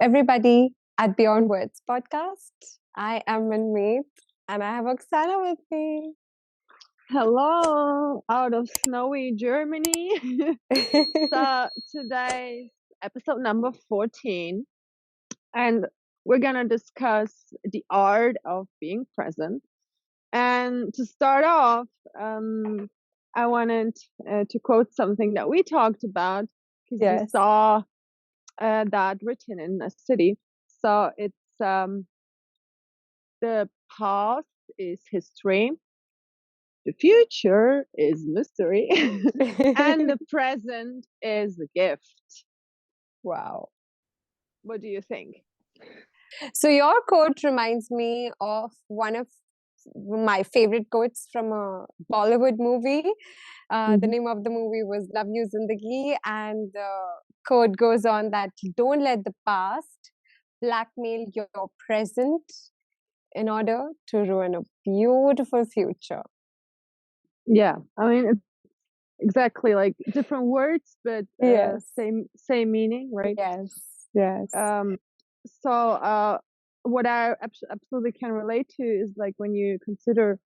everybody at Beyond Words podcast. I am Manmeet and I have Oksana with me. Hello, out of snowy Germany. So today's episode number 14, and we're gonna discuss the art of being present. And to start off, I wanted to quote something that we talked about because we Yes. saw that written in a city. So it's the past is history, the future is mystery, and the present is a gift. Wow. What do you think? So your quote reminds me of one of my favorite quotes from a Bollywood movie. The name of the movie was Love You Zindagi, and the quote goes on that don't let the past blackmail your present in order to ruin a beautiful future. Yeah, I mean, it's exactly like different words, but Yes. same meaning, right? Yes. So what I absolutely can relate to is like when you consider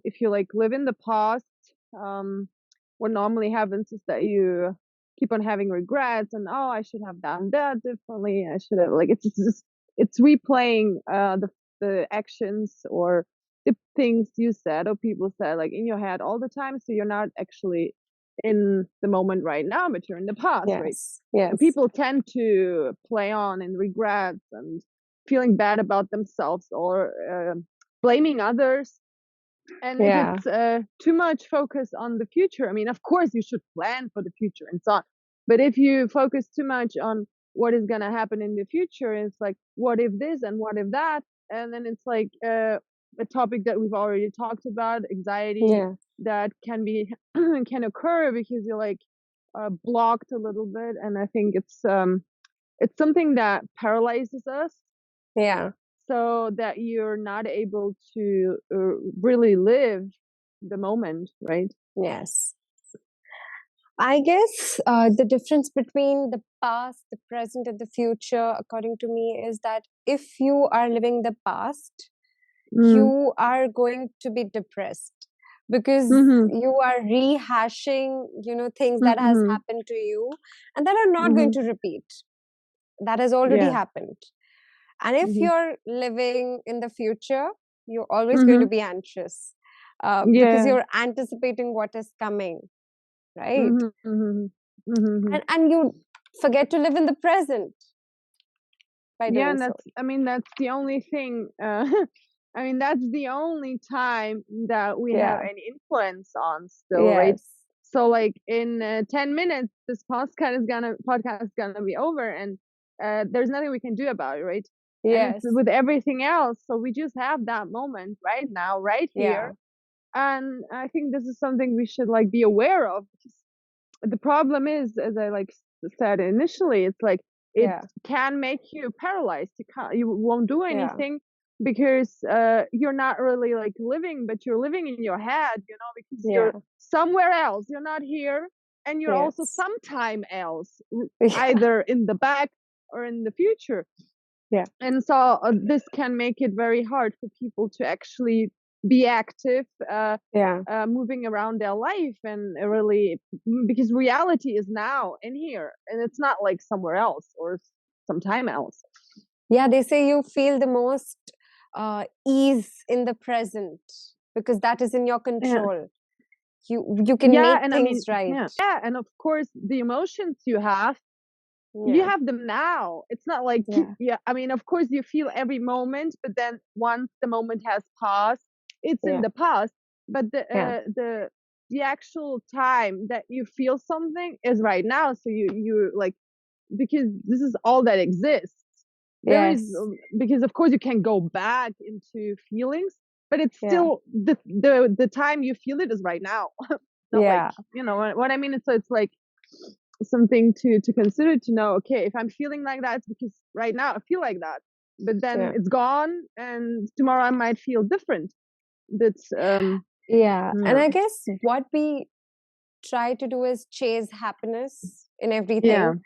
if you like live in the past, what normally happens is that you keep on having regrets and I should have done that differently. I should have like it's replaying the actions or the things you said or people said like in your head all the time, so you're not actually in the moment right now, but you're in the past, right? Yes. And people tend to play on in regrets and feeling bad about themselves or blaming others. And if it's too much focus on the future, I mean, of course you should plan for the future and so on. But if you focus too much on what is going to happen in the future, it's like, what if this and what if that? And then it's like a topic that we've already talked about, anxiety that can occur because you're like blocked a little bit. And I think it's something that paralyzes us. Yeah. So that you're not able to really live the moment, right? Yes. I guess the difference between the past, the present, and the future, according to me, is that if you are living the past, you are going to be depressed because you are rehashing, things that has happened to you and that are not going to repeat. That has already happened. And if you're living in the future, you're always going to be anxious because you're anticipating what is coming, right? And you forget to live in the present by doing so. That's the only thing. That's the only time that we have any influence on still, right? So like in 10 minutes, this podcast is gonna be over, and there's nothing we can do about it, right? And it's with everything else, so we just have that moment right now, right here. And I think this is something we should like be aware of. Because the problem is, as I like said initially, it's like it can make you paralyzed. You won't do anything because you're not really like living, but you're living in your head, because you're somewhere else. You're not here, and you're also sometime else, either in the back or in the future. And so this can make it very hard for people to actually be active, moving around their life, and really, because reality is now in here, and it's not like somewhere else or sometime else. Yeah, they say you feel the most ease in the present because that is in your control. You can make things right. Yeah, and of course the emotions you have them now. It's not like of course you feel every moment, but then once the moment has passed, it's in the past. But the actual time that you feel something is right now. So you like, because this is all that exists. Because of course you can go back into feelings, but it's still the time you feel it is right now. Like, what I mean. So it's like something to consider, to know, okay, if I'm feeling like that, it's because right now I feel like that, but then it's gone, and tomorrow I might feel different. That's and I guess what we try to do is chase happiness in everything.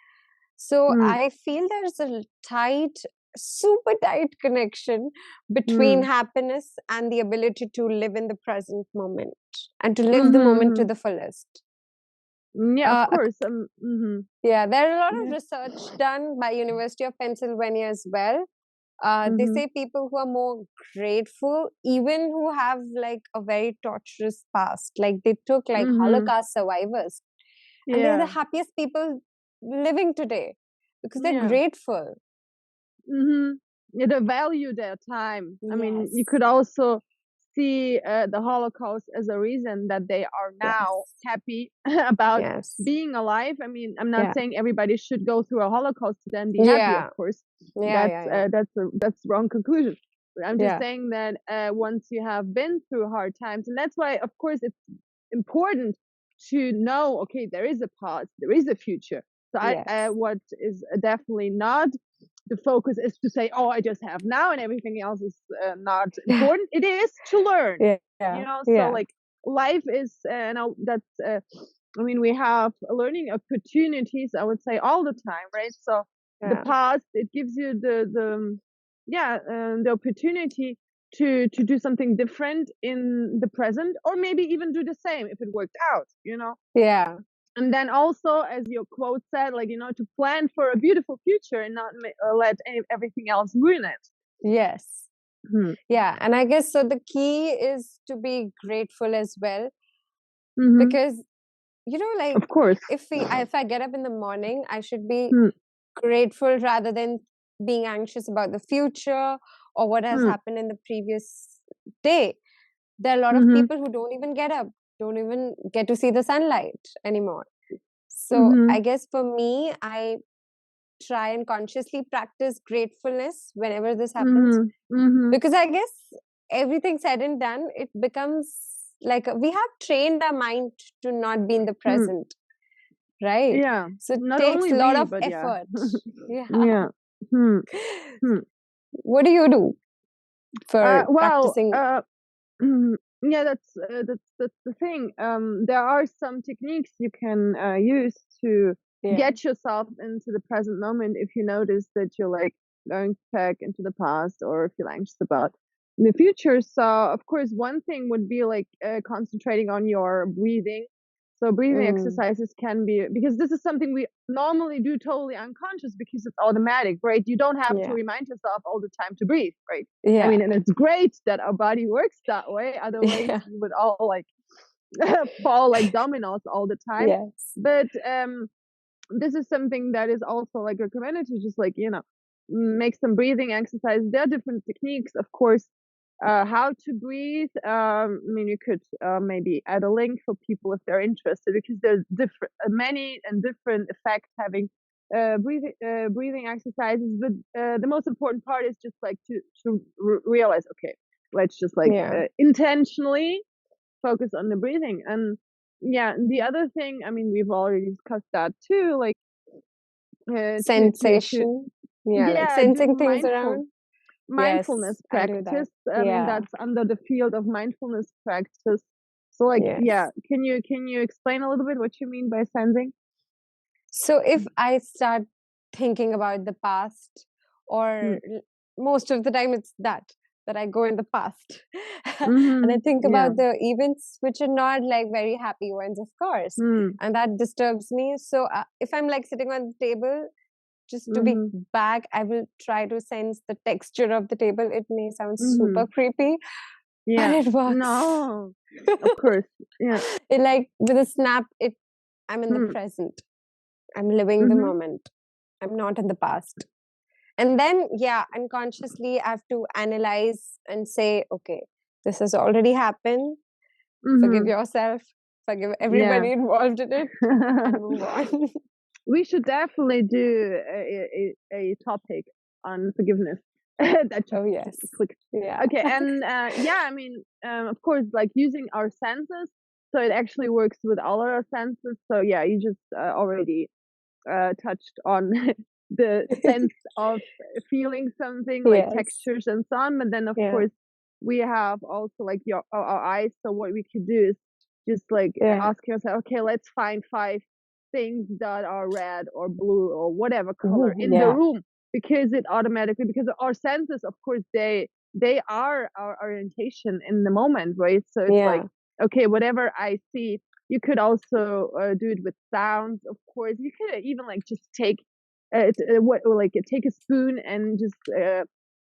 So I feel there's a super tight connection between happiness and the ability to live in the present moment and to live the moment to the fullest. Yeah, of course. Yeah, there are a lot of research done by University of Pennsylvania as well. They say people who are more grateful, even who have like a very torturous past, like they took like Holocaust survivors, and they're the happiest people living today because they're grateful. Yeah, they value their time. I mean, you could also see the Holocaust as a reason that they are now happy about being alive. I mean, I'm not saying everybody should go through a Holocaust to then be happy, of course. That's wrong conclusion. I'm just saying that once you have been through hard times, and that's why, of course, it's important to know, okay, there is a past, there is a future. So what is definitely not the focus is to say, oh, I just have now and everything else is not important. It is to learn, you know, so like life is, that's, I mean, we have learning opportunities, I would say, all the time, right? So the past, it gives you the opportunity to do something different in the present, or maybe even do the same if it worked out, you know? Yeah. And then also, as your quote said, like, you know, to plan for a beautiful future and not let everything else ruin it. Yes. Yeah. And I guess so the key is to be grateful as well. Because, you know, like, of course, if I get up in the morning, I should be grateful rather than being anxious about the future or what has happened in the previous day. There are a lot of people who don't even get up, don't even get to see the sunlight anymore. So I guess for me, I try and consciously practice gratefulness whenever this happens. Because I guess everything said and done, it becomes like we have trained our mind to not be in the present. Right? Yeah. So it not takes a lot of but effort. Yeah. What do you do for practicing? Yeah, that's the thing. There are some techniques you can use to get yourself into the present moment if you notice that you're like going back into the past or feel anxious about the future. So of course, one thing would be like concentrating on your breathing. So breathing exercises can be, because this is something we normally do totally unconscious because it's automatic, right? You don't have to remind yourself all the time to breathe, right? I mean, and it's great that our body works that way. Otherwise, we would all like fall like dominoes all the time. But this is something that is also like recommended to just like, you know, make some breathing exercises. There are different techniques, of course. How to breathe. I mean, you could maybe add a link for people if they're interested, because there's many and different effects having breathing exercises. But the most important part is just like to realize, okay, let's just like intentionally focus on the breathing. And the other thing, I mean, we've already discussed that too, like sensation. Like sensing things around. Mindfulness practice. I mean, that's under the field of mindfulness practice. So like, can you explain a little bit what you mean by sensing? So if I start thinking about the past, or most of the time it's that I go in the past and I think about the events which are not like very happy ones, of course, and that disturbs me. So if I'm like sitting on the table, just to be back, I will try to sense the texture of the table. It may sound super creepy, but it works. No, of course. It like with a snap, I'm in the present. I'm living the moment. I'm not in the past. And then, unconsciously, I have to analyze and say, okay, this has already happened. Forgive yourself. Forgive everybody involved in it. And move on. We should definitely do a topic on forgiveness. Clicked. Okay, and I mean, of course, like using our senses, so it actually works with all our senses. So you just already touched on the sense of feeling something, like textures and so on. But then, of course, we have also like our eyes. So what we could do is just like ask yourself, okay, let's find 5 things that are red or blue or whatever color in the room, because it automatically, because our senses, of course, they are our orientation in the moment, right? So it's like, okay, whatever I see. You could also do it with sounds, of course. You could even like just take take a spoon and just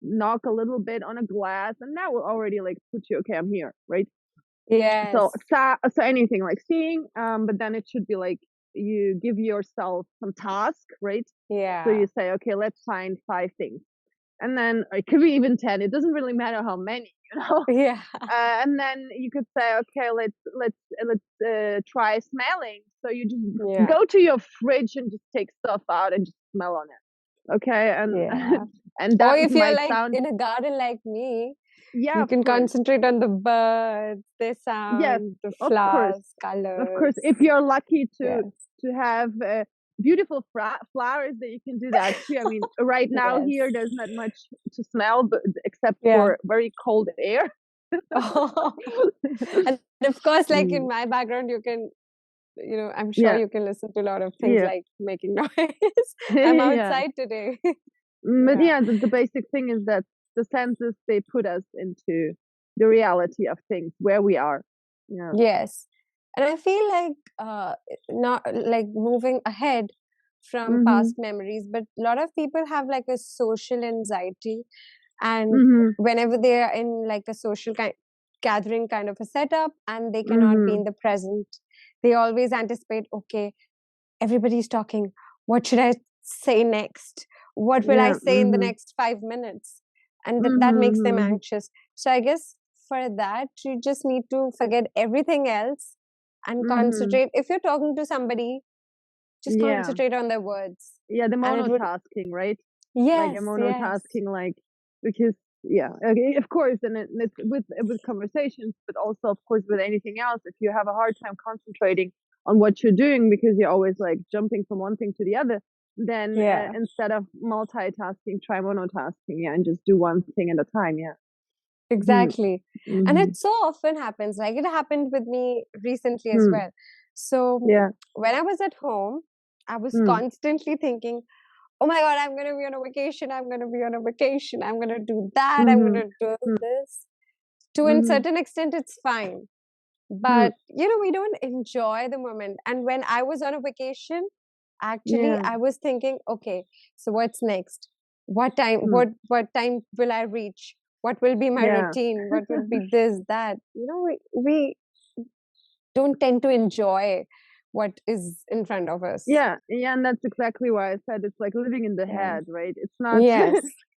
knock a little bit on a glass, and that will already like put you, okay, I'm here, right? Yes. So anything like seeing, but then it should be like you give yourself some task, right? Yeah. So you say, okay, let's find 5 things, and then it could be even 10. It doesn't really matter how many, you know. Yeah. And then you could say, okay, let's try smelling. So you just go to your fridge and just take stuff out and just smell on it. Okay, and and that or if you're might like sound in a garden like me, yeah, you can concentrate on the birds, their sound, the flowers, colors. Of course, if you're lucky to have beautiful flowers, that you can do that too. I mean, right now here there's not much to smell, but except for very cold air. And of course, like in my background, you can, you know, I'm sure you can listen to a lot of things like making noise. I'm outside today. But the basic thing is that the senses, they put us into the reality of things where we are. Yes. And I feel like not like moving ahead from past memories, but a lot of people have like a social anxiety, and whenever they are in like a social gathering kind of a setup and they cannot be in the present, they always anticipate, okay, everybody's talking, what should I say next, what will I say in the next 5 minutes, and that makes them anxious. So I guess for that you just need to forget everything else and concentrate. If you're talking to somebody, just concentrate on their words. The monotasking, right? Yes, like a monotasking, like, because okay, of course, and it's with conversations, but also of course with anything else. If you have a hard time concentrating on what you're doing because you're always like jumping from one thing to the other, then instead of multitasking, try monotasking, and just do one thing at a time. Exactly. And it so often happens, like it happened with me recently as well. So when I was at home, I was constantly thinking, oh my God, I'm going to be on a vacation. I'm going to be on a vacation. I'm going to do that. I'm going to do this. To a certain extent, it's fine. But, you know, we don't enjoy the moment. And when I was on a vacation, actually, I was thinking, okay, so what's next? What time, what time will I reach? What will be my routine? What will be this, that? You know, we don't tend to enjoy what is in front of us. And that's exactly why I said it's like living in the head, right? It's not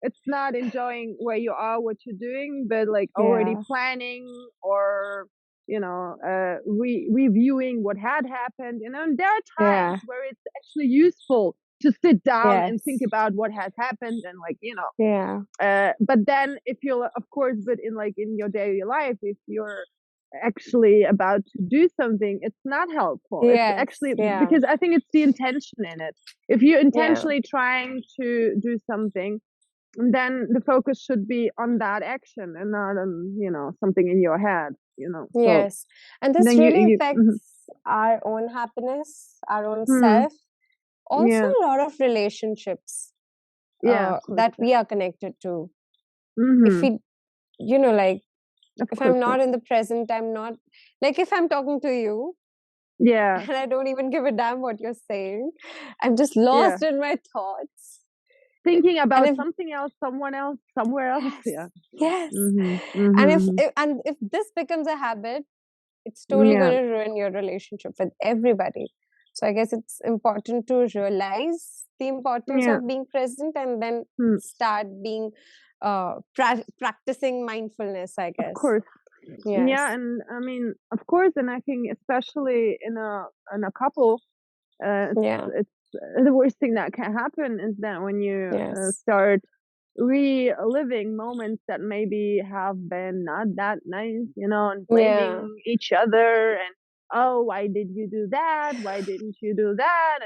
it's not enjoying where you are, what you're doing, but like already planning, or you know, reviewing what had happened. You know, and there are times where it's actually useful to sit down and think about what has happened, and like, you know, but then if you're, of course, but in your daily life, if you're actually about to do something, it's not helpful. It's actually because I think it's the intention in it. If you're intentionally trying to do something, then the focus should be on that action and not on, you know, something in your head, you know. So and this really affects our own happiness, our own self, also a lot of relationships that we are connected to. If we, you know, like, if I'm not in the present, I'm not, like, if I'm talking to you, and I don't even give a damn what you're saying, I'm just lost in my thoughts, thinking about something else, someone else, somewhere else. And if this becomes a habit, it's totally going to ruin your relationship with everybody. So I guess it's important to realize the importance of being present, and then start being practicing mindfulness, I guess. Of course. And I mean, of course, and I think especially in a couple, it's the worst thing that can happen is that when you start reliving moments that maybe have been not that nice, you know, and blaming each other, and oh, why did you do that? Why didn't you do that?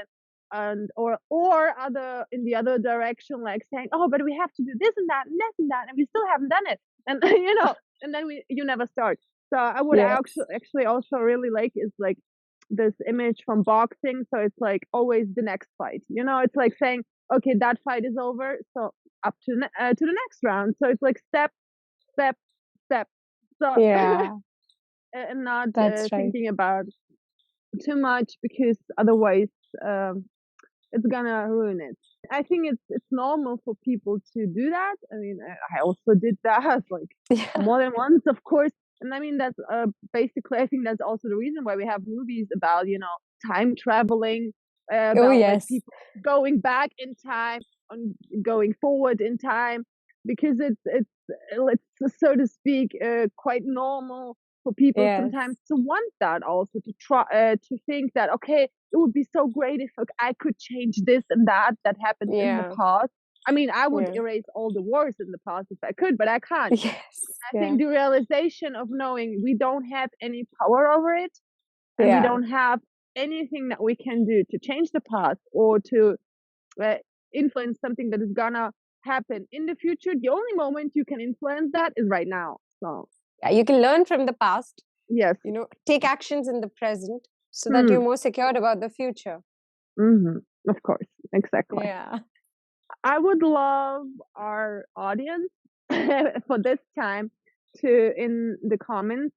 And or other in the other direction, like saying, oh, but we have to do this and that and this and that, and we still haven't done it, and you know, and then you never start. So I would actually also really like is like this image from boxing. So it's like always the next fight. You know, it's like saying, okay, that fight is over, so up to the next round. So it's like step, step, step. So Yeah, and not that's right. thinking about too much, because otherwise it's gonna ruin it. I think it's normal for people to do that. I mean, I also did that like more than once, of course. And I mean, that's basically, I think that's also the reason why we have movies about, you know, time traveling, about like people going back in time and going forward in time, because it's so to speak quite normal for people sometimes to want that, also to try to think that, okay, it would be so great if I could change this and that happened in the past. I mean, I would erase all the wars in the past if I could, but I can't. I think the realization of knowing we don't have any power over it, and we don't have anything that we can do to change the past or to influence something that is gonna happen in the future. The only moment you can influence that is right now. So yeah, you can learn from the past. Yes. You know, take actions in the present so that you're more secured about the future. Of course, exactly. Yeah. I would love our audience for this time to, in the comments,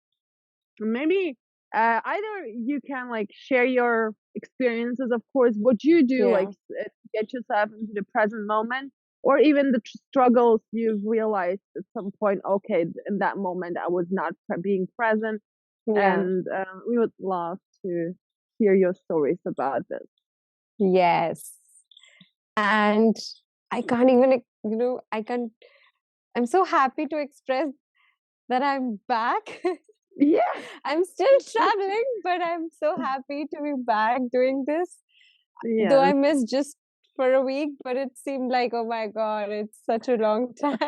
maybe either you can like share your experiences, of course, what you do, like to get yourself into the present moment, or even the struggles you've realized at some point, okay, in that moment I was not being present. And we would love to hear your stories about this. Yes. And I can't even, you know, I'm so happy to express that I'm back. Yeah. I'm still traveling, but I'm so happy to be back doing this. Though I missed just for a week, but it seemed like, oh my God, it's such a long time.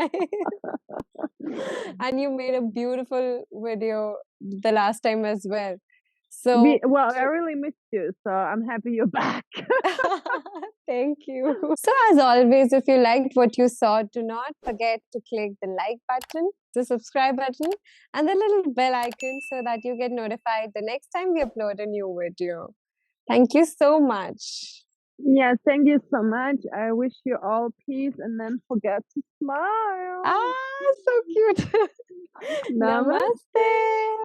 And you made a beautiful video the last time as well. So I really missed you, so I'm happy you're back. Thank you. So as always, if you liked what you saw, do not forget to click the like button, the subscribe button, and the little bell icon so that you get notified the next time we upload a new video. Thank you so much. Yeah, thank you so much. I wish you all peace, and then forget to smile. Ah, so cute. Namaste.